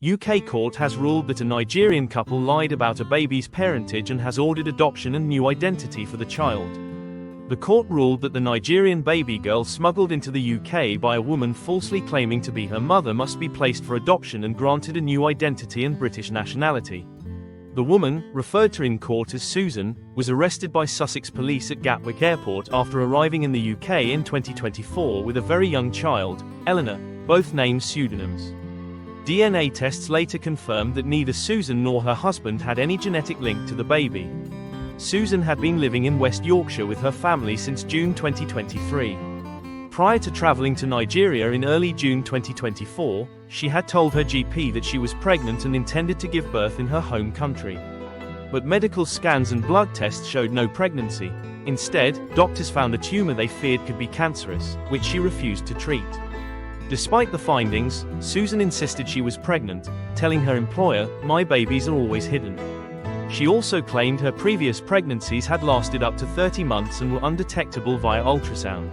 UK court has ruled that a Nigerian couple lied about a baby's parentage and has ordered adoption and new identity for the child. The court ruled that the Nigerian baby girl smuggled into the UK by a woman falsely claiming to be her mother must be placed for adoption and granted a new identity and British nationality. The woman, referred to in court as Susan, was arrested by Sussex police at Gatwick Airport after arriving in the UK in 2024 with a very young child, Eleanor, both names pseudonyms. DNA tests later confirmed that neither Susan nor her husband had any genetic link to the baby. Susan had been living in West Yorkshire with her family since June 2023. Prior to travelling to Nigeria in early June 2024, she had told her GP that she was pregnant and intended to give birth in her home country. But medical scans and blood tests showed no pregnancy. Instead, doctors found a tumour they feared could be cancerous, which she refused to treat. Despite the findings, Susan insisted she was pregnant, telling her employer, "My babies are always hidden." She also claimed her previous pregnancies had lasted up to 30 months and were undetectable via ultrasound.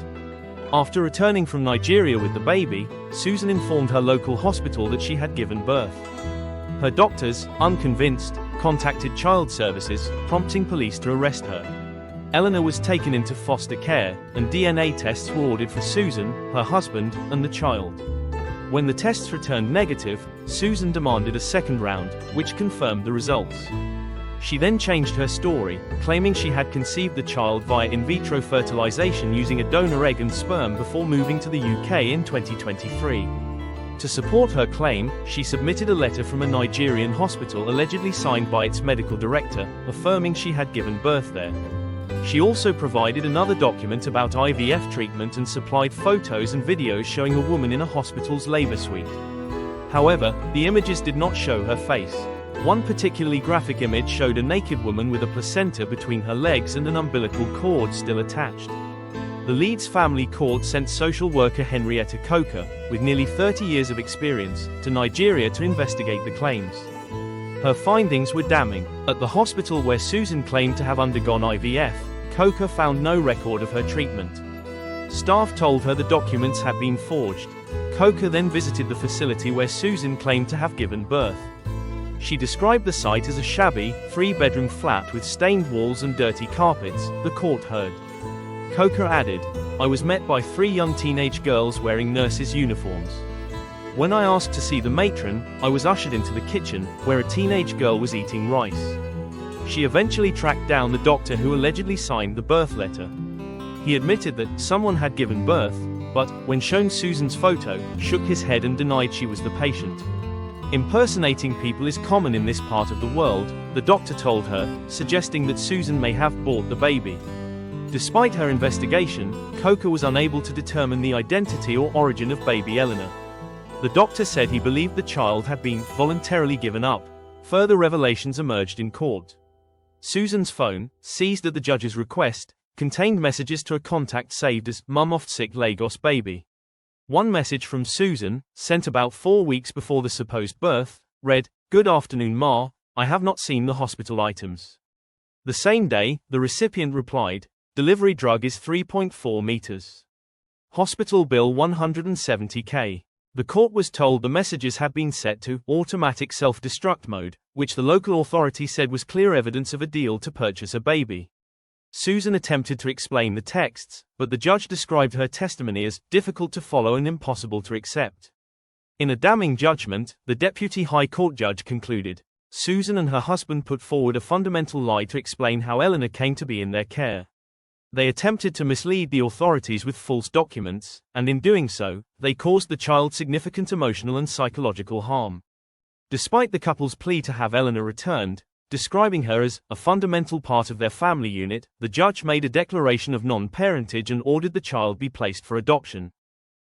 After returning from Nigeria with the baby, Susan informed her local hospital that she had given birth. Her doctors, unconvinced, contacted child services, prompting police to arrest her. Eleanor was taken into foster care, and DNA tests were ordered for Susan, her husband, and the child. When the tests returned negative, Susan demanded a second round, which confirmed the results. She then changed her story, claiming she had conceived the child via in vitro fertilization using a donor egg and sperm before moving to the UK in 2023. To support her claim, she submitted a letter from a Nigerian hospital allegedly signed by its medical director, affirming she had given birth there. She also provided another document about IVF treatment and supplied photos and videos showing a woman in a hospital's labor suite. However, the images did not show her face. One particularly graphic image showed a naked woman with a placenta between her legs and an umbilical cord still attached. The Leeds family court sent social worker Henrietta Coker, with nearly 30 years of experience, to Nigeria to investigate the claims. Her findings were damning. At the hospital where Susan claimed to have undergone IVF, Coker found no record of her treatment. Staff told her the documents had been forged. Coker then visited the facility where Susan claimed to have given birth. She described the site as a shabby, three-bedroom flat with stained walls and dirty carpets, the court heard. Coker added, "I was met by 3 young teenage girls wearing nurses' uniforms. When I asked to see the matron, I was ushered into the kitchen, where a teenage girl was eating rice. She eventually tracked down the doctor who allegedly signed the birth letter. He admitted that someone had given birth, but, when shown Susan's photo, shook his head and denied she was the patient. Impersonating people is common in this part of the world," the doctor told her, suggesting that Susan may have bought the baby. Despite her investigation, Coker was unable to determine the identity or origin of baby Eleanor. The doctor said he believed the child had been voluntarily given up. Further revelations emerged in court. Susan's phone, seized at the judge's request, contained messages to a contact saved as "Mum off sick Lagos baby." One message from Susan, sent about 4 weeks before the supposed birth, read, "Good afternoon Ma, I have not seen the hospital items." The same day, the recipient replied, "Delivery drug is 3.4 meters. Hospital bill 170K. The court was told the messages had been set to automatic self-destruct mode, which the local authority said was clear evidence of a deal to purchase a baby. Susan attempted to explain the texts, but the judge described her testimony as difficult to follow and impossible to accept. In a damning judgment, the Deputy High Court judge concluded, Susan and her husband put forward a fundamental lie to explain how Eleanor came to be in their care. They attempted to mislead the authorities with false documents, and in doing so, they caused the child significant emotional and psychological harm. Despite the couple's plea to have Eleanor returned, describing her as a fundamental part of their family unit, the judge made a declaration of non-parentage and ordered the child be placed for adoption.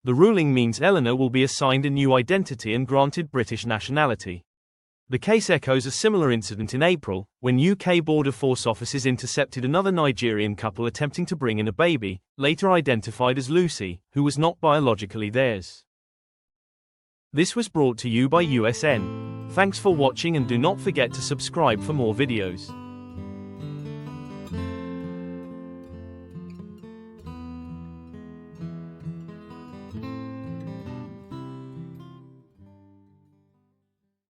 The ruling means Eleanor will be assigned a new identity and granted British nationality. The case echoes a similar incident in April, when UK Border Force officers intercepted another Nigerian couple attempting to bring in a baby, later identified as Lucy, who was not biologically theirs. This was brought to you by USN. Thanks for watching and do not forget to subscribe for more videos.